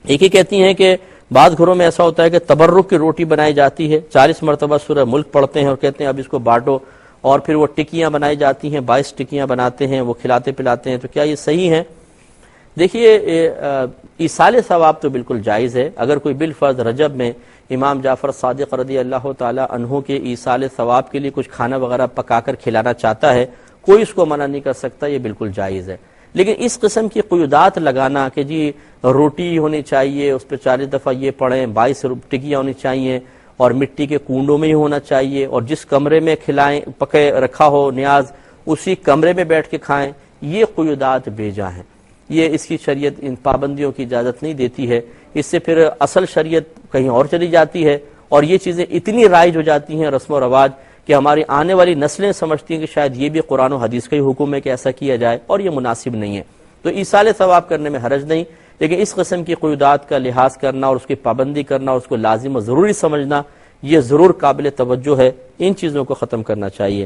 ایک ہی کہتی ہیں کہ بعض گھروں میں ایسا ہوتا ہے کہ تبرک کی روٹی بنائی جاتی ہے، 40 مرتبہ سورہ ملک پڑھتے ہیں اور کہتے ہیں اب اس کو بانٹو، اور پھر وہ ٹکیاں بنائی جاتی ہیں، 22 ٹکیاں بناتے ہیں، وہ کھلاتے پلاتے ہیں، تو کیا یہ صحیح ہے؟ دیکھیے ایصال ثواب تو بالکل جائز ہے. اگر کوئی بالفرض رجب میں امام جعفر صادق رضی اللہ تعالی عنہ کے ایصال ثواب کے لیے کچھ کھانا وغیرہ پکا کر کھلانا چاہتا ہے، کوئی اس کو منع نہیں کر سکتا، یہ بالکل جائز ہے. لیکن اس قسم کی قیودات لگانا کہ جی روٹی ہونی چاہیے، اس پہ 40 دفعہ یہ پڑھیں، 22 ٹکیاں ہونی چاہیے، اور مٹی کے کنڈوں میں ہی ہونا چاہیے، اور جس کمرے میں کھلائیں پکے رکھا ہو نیاز اسی کمرے میں بیٹھ کے کھائیں، یہ قیودات بے جا ہیں. یہ اس کی شریعت ان پابندیوں کی اجازت نہیں دیتی ہے. اس سے پھر اصل شریعت کہیں اور چلی جاتی ہے، اور یہ چیزیں اتنی رائج ہو جاتی ہیں رسم و رواج کہ ہماری آنے والی نسلیں سمجھتی ہیں کہ شاید یہ بھی قرآن و حدیث کا ہی حکم ہے کہ ایسا کیا جائے، اور یہ مناسب نہیں ہے. تو ایصال ثواب کرنے میں حرج نہیں، لیکن اس قسم کی قیودات کا لحاظ کرنا اور اس کی پابندی کرنا اور اس کو لازم و ضروری سمجھنا یہ ضرور قابل توجہ ہے. ان چیزوں کو ختم کرنا چاہیے.